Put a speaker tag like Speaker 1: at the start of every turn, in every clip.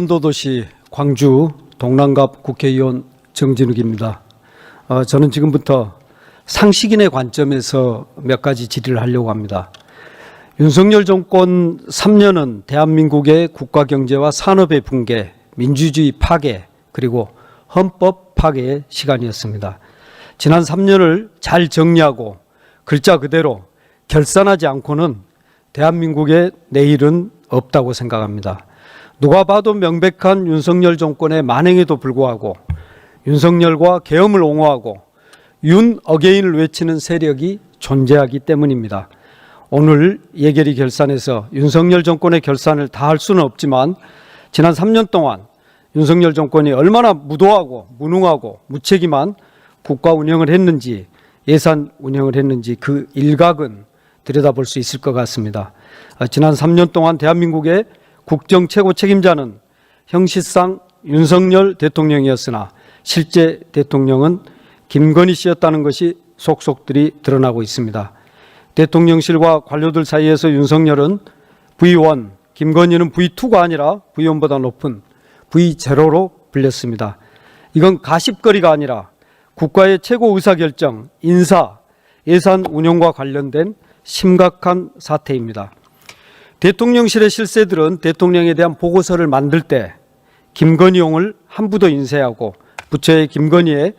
Speaker 1: 도도시 광주 동남갑 국회의원 정진욱입니다. 저는 지금부터 상식인의 관점에서 몇 가지 질의를 하려고 합니다. 윤석열 정권 3년은 대한민국의 국가경제와 산업의 붕괴, 민주주의 파괴, 그리고 헌법 파괴의 시간이었습니다. 지난 3년을 잘 정리하고 글자 그대로 결산하지 않고는 대한민국의 내일은 없다고 생각합니다. 누가 봐도 명백한 윤석열 정권의 만행에도 불구하고 윤석열과 계엄을 옹호하고 윤 어게인을 외치는 세력이 존재하기 때문입니다. 오늘 예결위 결산에서 윤석열 정권의 결산을 다 할 수는 없지만 지난 3년 동안 윤석열 정권이 얼마나 무도하고 무능하고 무책임한 국가 운영을 했는지, 예산 운영을 했는지 그 일각은 들여다볼 수 있을 것 같습니다. 지난 3년 동안 대한민국의 국정 최고 책임자는 형식상 윤석열 대통령이었으나 실제 대통령은 김건희 씨였다는 것이 속속들이 드러나고 있습니다. 대통령실과 관료들 사이에서 윤석열은 V1, 김건희는 V2가 아니라 V1보다 높은 V0로 불렸습니다. 이건 가십거리가 아니라 국가의 최고 의사결정, 인사, 예산 운영과 관련된 심각한 사태입니다. 대통령실의 실세들은 대통령에 대한 보고서를 만들 때 김건희용을 한 부더 인쇄하고 부처에 김건희의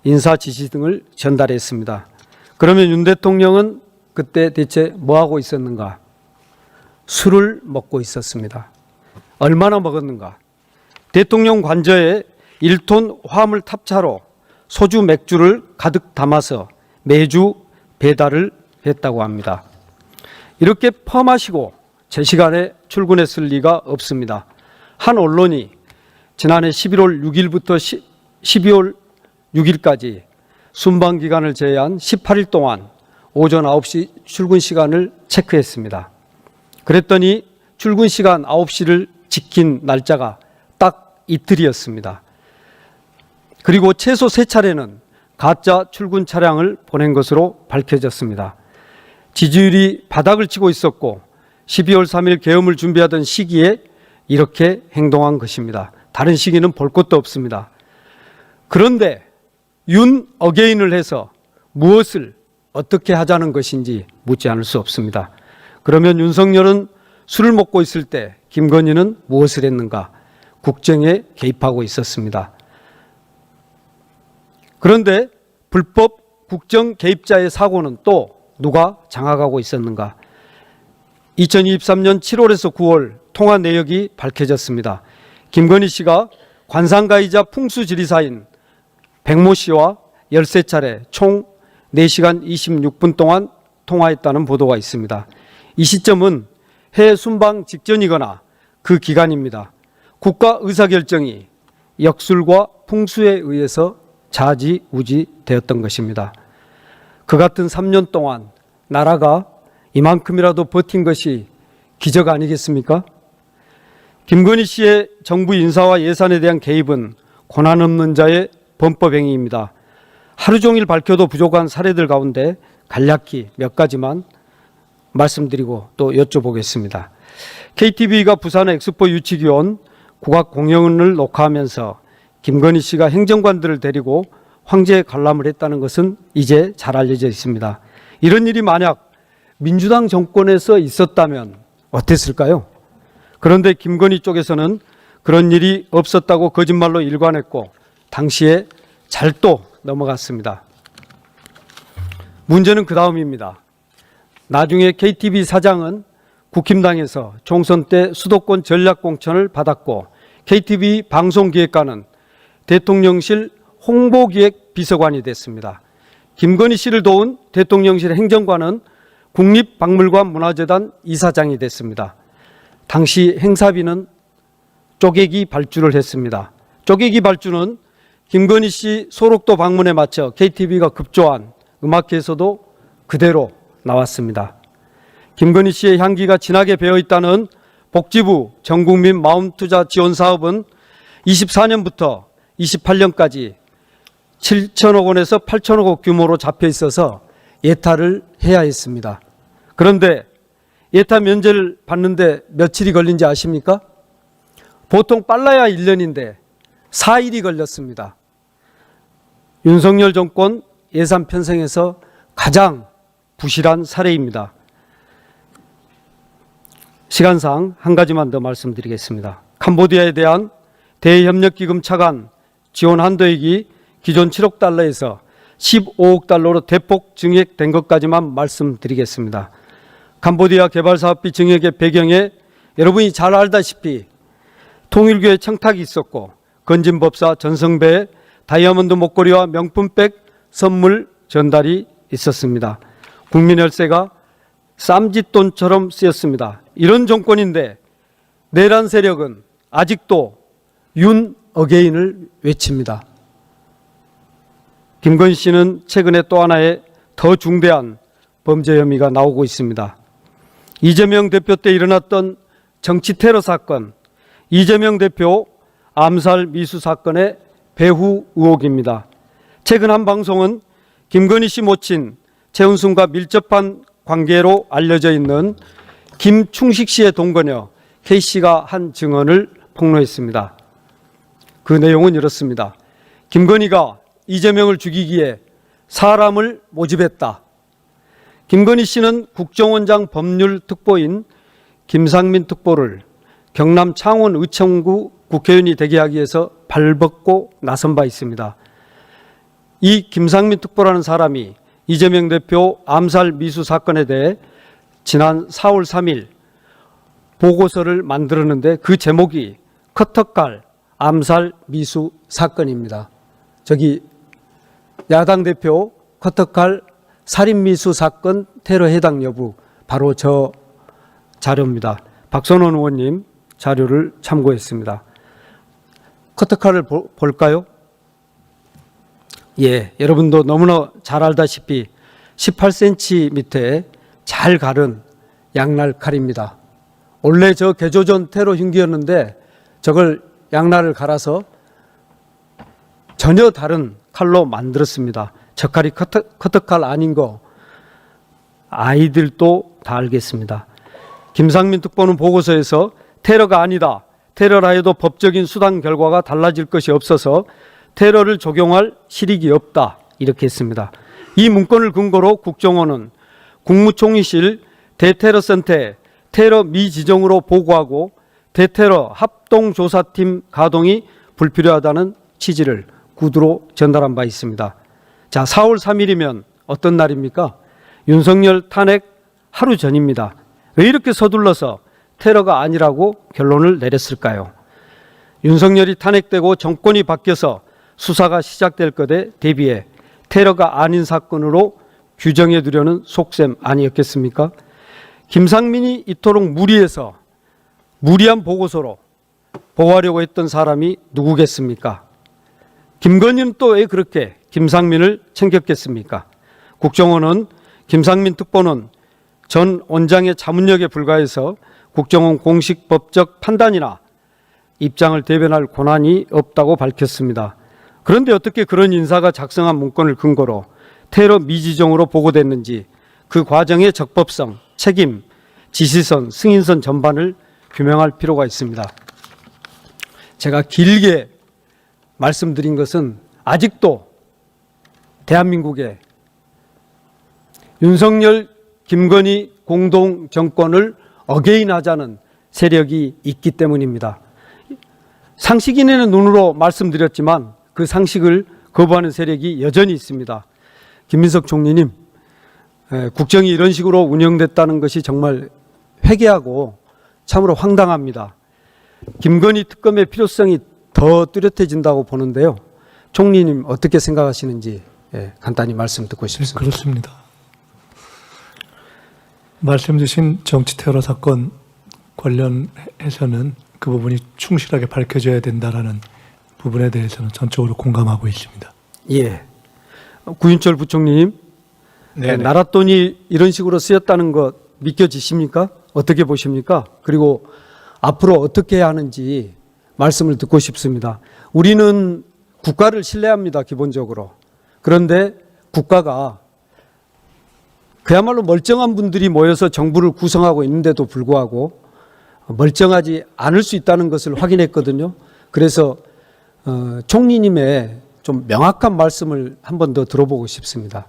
Speaker 1: 인사 지시 등을 전달했습니다. 그러면 윤 대통령은 그때 대체 뭐하고 있었는가? 술을 먹고 있었습니다. 얼마나 먹었는가? 대통령 관저에 1톤 화물 탑차로 소주 맥주를 가득 담아서 매주 배달을 했다고 합니다. 이렇게 퍼마시고 제 시간에 출근했을 리가 없습니다. 한 언론이 지난해 11월 6일부터 12월 6일까지 순방 기간을 제외한 18일 동안 오전 9시 출근 시간을 체크했습니다. 그랬더니 출근 시간 9시를 지킨 날짜가 딱 이틀이었습니다. 그리고 최소 3차례는 가짜 출근 차량을 보낸 것으로 밝혀졌습니다. 지지율이 바닥을 치고 있었고 12월 3일 계엄을 준비하던 시기에 이렇게 행동한 것입니다. 다른 시기는 볼 것도 없습니다. 그런데 윤 어게인을 해서 무엇을 어떻게 하자는 것인지 묻지 않을 수 없습니다. 그러면 윤석열은 술을 먹고 있을 때 김건희는 무엇을 했는가? 국정에 개입하고 있었습니다. 그런데 불법 국정 개입자의 사고는 또 누가 장악하고 있었는가? 2023년 7월에서 9월 통화 내역이 밝혀졌습니다. 김건희 씨가 관상가이자 풍수지리사인 백모 씨와 13차례 총 4시간 26분 동안 통화했다는 보도가 있습니다. 이 시점은 해외 순방 직전이거나 그 기간입니다. 국가 의사결정이 역술과 풍수에 의해서 좌지우지 되었던 것입니다. 그 같은 3년 동안 나라가 이만큼이라도 버틴 것이 기적 아니겠습니까? 김건희 씨의 정부 인사와 예산에 대한 개입은 고난 없는 자의 범법행위입니다. 하루 종일 밝혀도 부족한 사례들 가운데 간략히 몇 가지만 말씀드리고 또 여쭤보겠습니다. KTV가 부산의 엑스포 유치기원 국악 공연을 녹화하면서 김건희 씨가 행정관들을 데리고 황제 관람을 했다는 것은 이제 잘 알려져 있습니다. 이런 일이 만약 민주당 정권에서 있었다면 어땠을까요? 그런데 김건희 쪽에서는 그런 일이 없었다고 거짓말로 일관했고 당시에 잘 또 넘어갔습니다. 문제는 그 다음입니다. 나중에 KTV 사장은 국힘당에서 총선 때 수도권 전략공천을 받았고 KTV 방송기획관은 대통령실 홍보기획 비서관이 됐습니다. 김건희 씨를 도운 대통령실 행정관은 국립박물관 문화재단 이사장이 됐습니다. 당시 행사비는 쪼개기 발주를 했습니다. 쪼개기 발주는 김건희 씨 소록도 방문에 맞춰 KTV가 급조한 음악회에서도 그대로 나왔습니다. 김건희 씨의 향기가 진하게 배어있다는 복지부 전국민 마음투자 지원 사업은 24년부터 28년까지 7천억 원에서 8천억 원 규모로 잡혀 있어서 예타를 해야 했습니다. 그런데 예타 면제를 받는데 며칠이 걸린지 아십니까? 보통 빨라야 1년인데 4일이 걸렸습니다. 윤석열 정권 예산 편성에서 가장 부실한 사례입니다. 시간상 한 가지만 더 말씀드리겠습니다. 캄보디아에 대한 대협력기금 차관 지원 한도액이 기존 7억 달러에서 15억 달러로 대폭 증액된 것까지만 말씀드리겠습니다. 캄보디아 개발사업비 증액의 배경에 여러분이 잘 알다시피 통일교의 청탁이 있었고 건진법사 전성배의 다이아몬드 목걸이와 명품백 선물 전달이 있었습니다. 국민 혈세가 쌈짓돈처럼 쓰였습니다. 이런 정권인데 내란 세력은 아직도 윤 어게인을 외칩니다. 김건희 씨는 최근에 또 하나의 더 중대한 범죄 혐의가 나오고 있습니다. 이재명 대표 때 일어났던 정치 테러 사건, 이재명 대표 암살 미수 사건의 배후 의혹입니다. 최근 한 방송은 김건희 씨 모친 최은순과 밀접한 관계로 알려져 있는 김충식 씨의 동거녀 K 씨가 한 증언을 폭로했습니다. 그 내용은 이렇습니다. 김건희가 이재명을 죽이기에 사람을 모집했다. 김건희 씨는 국정원장 법률특보인 김상민 특보를 경남 창원 의천구 국회의원이 되게 하기 위해서 발벗고 나선 바 있습니다. 이 김상민 특보라는 사람이 이재명 대표 암살 미수 사건에 대해 지난 4월 3일 보고서를 만들었는데 그 제목이 커터칼 암살 미수 사건입니다. 저기 야당 대표 커터칼 살인 미수 사건 테러 해당 여부, 바로 저 자료입니다. 박선원 의원님 자료를 참고했습니다. 커터칼을 볼까요? 예, 여러분도 너무나 잘 알다시피 18cm 밑에 잘 가른 양날 칼입니다. 원래 저 개조전 테러 흉기였는데 저걸 양날을 갈아서 전혀 다른 칼로 만들었습니다. 저 칼이 커터칼 아닌 거 아이들도 다 알겠습니다. 김상민 특보는 보고서에서 테러가 아니다. 테러라 해도 법적인 수단 결과가 달라질 것이 없어서 테러를 적용할 실익이 없다. 이렇게 했습니다. 이 문건을 근거로 국정원은 국무총리실 대테러센터에 테러 미지정으로 보고하고 대테러 합동조사팀 가동이 불필요하다는 취지를 구두로 전달한 바 있습니다. 자, 4월 3일이면 어떤 날입니까? 윤석열 탄핵 하루 전입니다. 왜 이렇게 서둘러서 테러가 아니라고 결론을 내렸을까요? 윤석열이 탄핵되고 정권이 바뀌어서 수사가 시작될 것에 대비해 테러가 아닌 사건으로 규정해 두려는 속셈 아니었겠습니까? 김상민이 이토록 무리해서 무리한 보고서로 보호하려고 했던 사람이 누구겠습니까? 김건희는 또 왜 그렇게 김상민을 챙겼겠습니까? 국정원은 김상민 특보는 전 원장의 자문력에 불과해서 국정원 공식 법적 판단이나 입장을 대변할 권한이 없다고 밝혔습니다. 그런데 어떻게 그런 인사가 작성한 문건을 근거로 테러 미지정으로 보고됐는지 그 과정의 적법성, 책임, 지시선, 승인선 전반을 규명할 필요가 있습니다. 제가 길게 말씀드린 것은 아직도 대한민국에 윤석열, 김건희 공동 정권을 어게인하자는 세력이 있기 때문입니다. 상식인의 눈으로 말씀드렸지만 그 상식을 거부하는 세력이 여전히 있습니다. 김민석 총리님, 국정이 이런 식으로 운영됐다는 것이 정말 회개하고 참으로 황당합니다. 김건희 특검의 필요성이 더 뚜렷해진다고 보는데요. 총리님 어떻게 생각하시는지 간단히 말씀 듣고 싶습니다.
Speaker 2: 네, 그렇습니다. 말씀 주신 정치 테러 사건 관련해서는 그 부분이 충실하게 밝혀져야 된다라는 부분에 대해서는 전적으로 공감하고 있습니다.
Speaker 1: 예. 구윤철 부총리님, 나라 돈이 이런 식으로 쓰였다는 것 믿겨지십니까? 어떻게 보십니까? 그리고 앞으로 어떻게 해야 하는지 말씀을 듣고 싶습니다. 우리는 국가를 신뢰합니다, 기본적으로. 그런데 국가가 그야말로 멀쩡한 분들이 모여서 정부를 구성하고 있는데도 불구하고 멀쩡하지 않을 수 있다는 것을 확인했거든요. 그래서 총리님의 좀 명확한 말씀을 한 번 더 들어보고 싶습니다.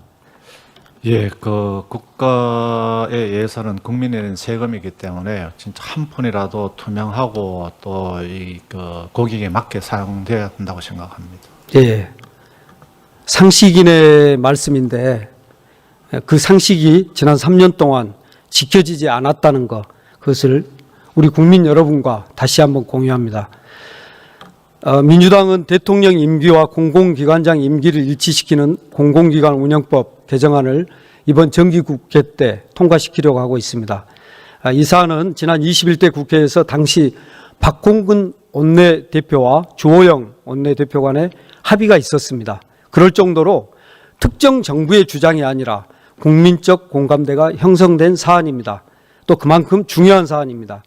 Speaker 3: 예, 그 국가의 예산은 국민의 낸 세금이기 때문에 진짜 한 푼이라도 투명하고 또 이 그 고객에 맞게 사용돼야 된다고 생각합니다.
Speaker 1: 예, 상식인의 말씀인데 그 상식이 지난 3년 동안 지켜지지 않았다는 것, 그것을 우리 국민 여러분과 다시 한번 공유합니다. 민주당은 대통령 임기와 공공기관장 임기를 일치시키는 공공기관 운영법 개정안을 이번 정기국회 때 통과시키려고 하고 있습니다. 이 사안은 지난 21대 국회에서 당시 박홍근 원내대표와 주호영 원내대표 간의 합의가 있었습니다. 그럴 정도로 특정 정부의 주장이 아니라 국민적 공감대가 형성된 사안입니다. 또 그만큼 중요한 사안입니다.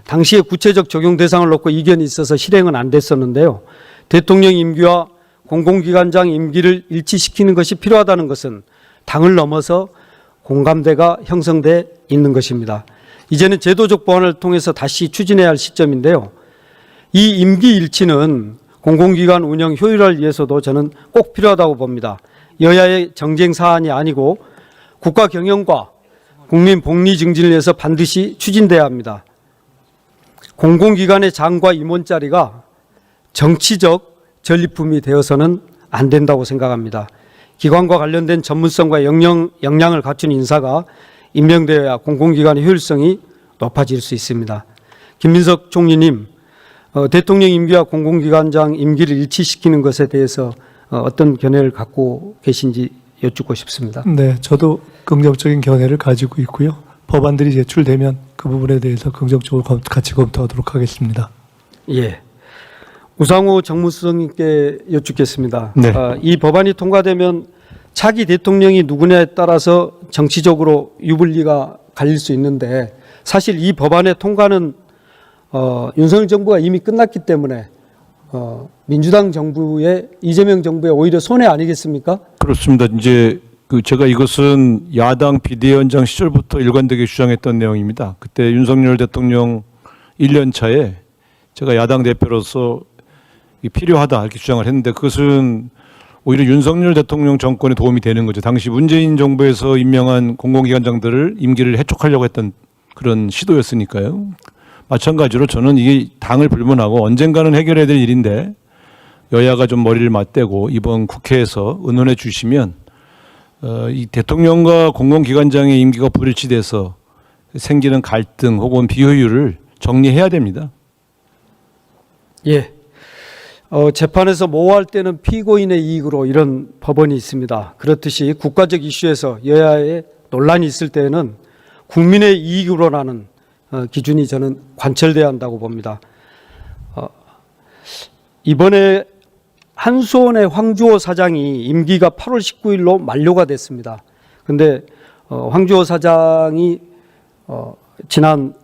Speaker 1: 당시에 구체적 적용 대상을 놓고 이견이 있어서 실행은 안 됐었는데요. 대통령 임기와 공공기관장 임기를 일치시키는 것이 필요하다는 것은 당을 넘어서 공감대가 형성돼 있는 것입니다. 이제는 제도적 보완을 통해서 다시 추진해야 할 시점인데요. 이 임기 일치는 공공기관 운영 효율화를 위해서도 저는 꼭 필요하다고 봅니다. 여야의 정쟁 사안이 아니고 국가 경영과 국민 복리 증진을 위해서 반드시 추진돼야 합니다. 공공기관의 장과 임원 자리가 정치적 전리품이 되어서는 안 된다고 생각합니다. 기관과 관련된 전문성과 역량을 갖춘 인사가 임명되어야 공공기관의 효율성이 높아질 수 있습니다. 김민석 총리님, 대통령 임기와 공공기관장 임기를 일치시키는 것에 대해서 어떤 견해를 갖고 계신지 여쭙고 싶습니다.
Speaker 2: 네, 저도 긍정적인 견해를 가지고 있고요. 법안들이 제출되면 그 부분에 대해서 긍정적으로 같이 검토하도록 하겠습니다.
Speaker 1: 예. 우상호 정무수석님께 여쭙겠습니다.
Speaker 2: 네.
Speaker 1: 이 법안이 통과되면 차기 대통령이 누구냐에 따라서 정치적으로 유불리가 갈릴 수 있는데 사실 이 법안의 통과는 윤석열 정부가 이미 끝났기 때문에 민주당 정부의 이재명 정부의 오히려 손해 아니겠습니까?
Speaker 4: 그렇습니다. 이제 제가 이것은 야당 비대위원장 시절부터 일관되게 주장했던 내용입니다. 그때 윤석열 대통령 1년 차에 제가 야당 대표로서 필요하다 이렇게 주장을 했는데 그것은 오히려 윤석열 대통령 정권에 도움이 되는 거죠. 당시 문재인 정부에서 임명한 공공기관장들을 임기를 해촉하려고 했던 그런 시도였으니까요. 마찬가지로 저는 이게 당을 불문하고 언젠가는 해결해야 될 일인데 여야가 좀 머리를 맞대고 이번 국회에서 의논해 주시면 이 대통령과 공공기관장의 임기가 불일치돼서 생기는 갈등 혹은 비효율을 정리해야 됩니다.
Speaker 1: 예. 재판에서 모호할 때는 피고인의 이익으로 이런 법원이 있습니다. 그렇듯이 국가적 이슈에서 여야의 논란이 있을 때에는 국민의 이익으로라는 기준이 저는 관철돼야 한다고 봅니다. 이번에 한수원의 황주호 사장이 임기가 8월 19일로 만료가 됐습니다. 그런데 황주호 사장이 지난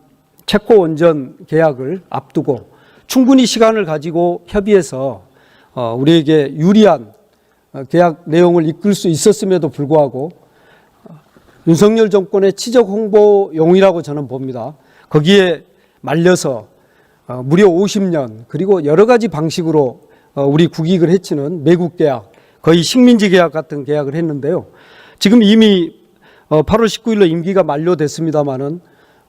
Speaker 1: 체코 원전 계약을 앞두고 충분히 시간을 가지고 협의해서 우리에게 유리한 계약 내용을 이끌 수 있었음에도 불구하고 윤석열 정권의 치적 홍보용이라고 저는 봅니다. 거기에 말려서 무려 50년 그리고 여러 가지 방식으로 우리 국익을 해치는 매국 계약, 거의 식민지 계약 같은 계약을 했는데요. 지금 이미 8월 19일로 임기가 만료됐습니다마는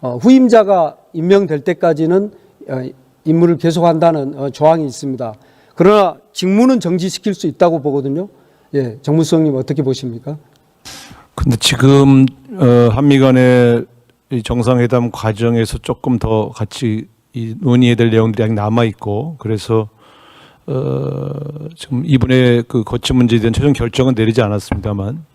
Speaker 1: 후임자가 임명될 때까지는 임무를 계속한다는 조항이 있습니다. 그러나 직무는 정지시킬 수 있다고 보거든요. 예, 정무수석님 어떻게 보십니까?
Speaker 4: 근데 지금 한미 간의 이 정상회담 과정에서 조금 더 같이 이 논의해야 될 내용들이 아직 남아 있고 그래서 지금 이번에 그 거치 문제에 대한 최종 결정은 내리지 않았습니다만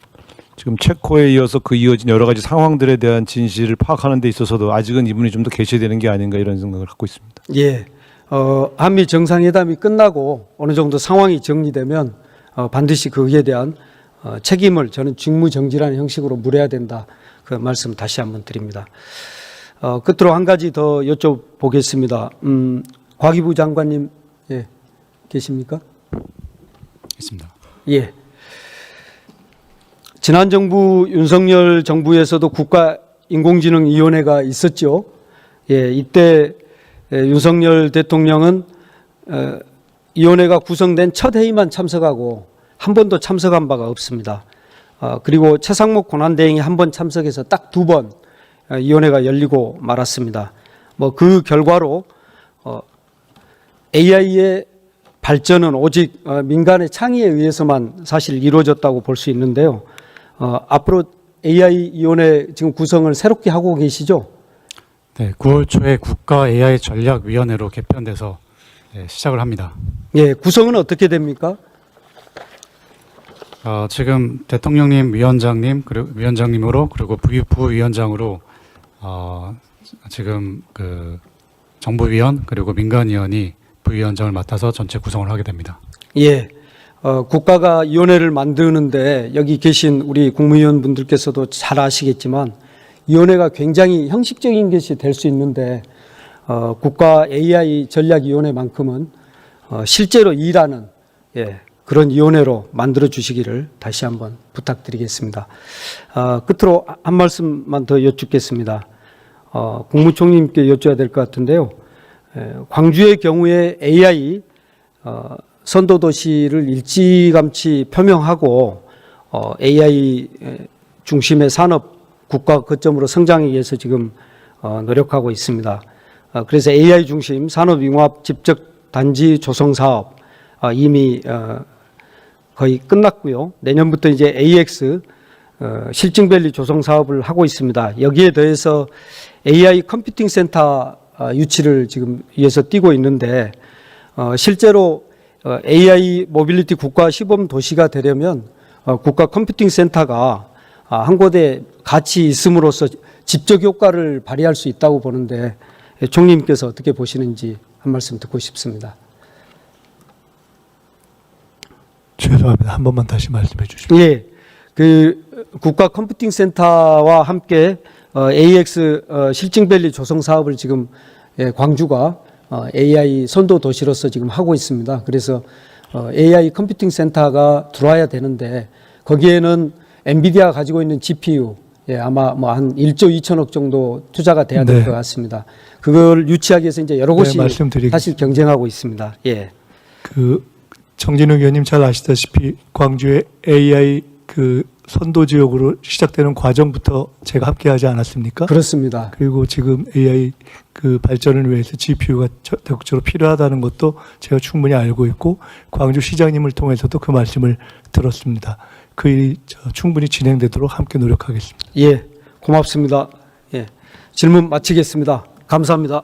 Speaker 4: 지금 체코에 이어서 그 이어진 여러 가지 상황들에 대한 진실을 파악하는 데 있어서도 아직은 이분이 좀 더 개시되는 게 아닌가 이런 생각을 갖고 있습니다.
Speaker 1: 예, 한미 정상회담이 끝나고 어느 정도 상황이 정리되면 반드시 거기에 대한 책임을 저는 직무정지라는 형식으로 물어야 된다. 그 말씀 다시 한번 드립니다. 끝으로 한 가지 더 여쭤보겠습니다. 과기부 장관님, 예, 계십니까?
Speaker 5: 있습니다.
Speaker 1: 예. 지난 정부 윤석열 정부에서도 국가인공지능위원회가 있었죠. 예, 이때 윤석열 대통령은 위원회가 구성된 첫 회의만 참석하고 한 번도 참석한 바가 없습니다. 그리고 최상목 권한대행이 한 번 참석해서 딱 2번 위원회가 열리고 말았습니다. 뭐 그 결과로 AI의 발전은 오직 민간의 창의에 의해서만 사실 이루어졌다고 볼 수 있는데요. 앞으로 AI 위원회 지금 구성을 새롭게 하고 계시죠?
Speaker 5: 네, 9월 초에 국가 AI 전략위원회로 개편돼서 시작을 합니다.
Speaker 1: 예, 구성은 어떻게 됩니까?
Speaker 5: 지금 대통령님, 위원장님, 그리고 위원장님으로 그리고 부위원장으로 지금 그 정부위원 그리고 민간위원이 부위원장을 맡아서 전체 구성을 하게 됩니다.
Speaker 1: 예, 국가가 위원회를 만드는데 여기 계신 우리 국무위원분들께서도 잘 아시겠지만 위원회가 굉장히 형식적인 것이 될 수 있는데 국가 AI 전략위원회만큼은 실제로 일하는 그런 위원회로 만들어 주시기를 다시 한번 부탁드리겠습니다. 끝으로 한 말씀만 더 여쭙겠습니다. 국무총리님께 여쭤야 될 것 같은데요. 광주의 경우에 AI 선도도시를 일찌감치 표명하고 AI 중심의 산업 국가 거점으로 성장하기 위해서 지금 노력하고 있습니다. 그래서 AI 중심 산업융합 집적단지 조성 사업 이미 거의 끝났고요. 내년부터 이제 AX 실증밸리 조성 사업을 하고 있습니다. 여기에 더해서 AI 컴퓨팅 센터 유치를 지금 위해서 뛰고 있는데 실제로 AI 모빌리티 국가 시범 도시가 되려면 국가 컴퓨팅 센터가 한 곳에 같이 있음으로써 집적 효과를 발휘할 수 있다고 보는데 총리님께서 어떻게 보시는지 한 말씀 듣고 싶습니다.
Speaker 2: 죄송합니다. 한 번만 다시 말씀해 주시죠.
Speaker 1: 예, 그 국가 컴퓨팅 센터와 함께 AX 실증밸리 조성 사업을 지금 광주가 AI 선도 도시로서 지금 하고 있습니다. 그래서 AI 컴퓨팅 센터가 들어와야 되는데 거기에는 엔비디아가 가지고 있는 GPU 아마 뭐 한 1조 2천억 정도 투자가 돼야 될 것 같습니다. 그걸 유치하기 위해서 이제 여러 곳이 사실 경쟁하고 있습니다. 예.
Speaker 2: 그 정진욱 의원님 잘 아시다시피 광주의 AI 그 선도 지역으로 시작되는 과정부터 제가 함께하지 않았습니까?
Speaker 1: 그렇습니다.
Speaker 2: 그리고 지금 AI 그 발전을 위해서 GPU가 적극적으로 필요하다는 것도 제가 충분히 알고 있고 광주 시장님을 통해서도 그 말씀을 들었습니다. 그 일이 충분히 진행되도록 함께 노력하겠습니다.
Speaker 1: 예, 고맙습니다. 예, 질문 마치겠습니다. 감사합니다.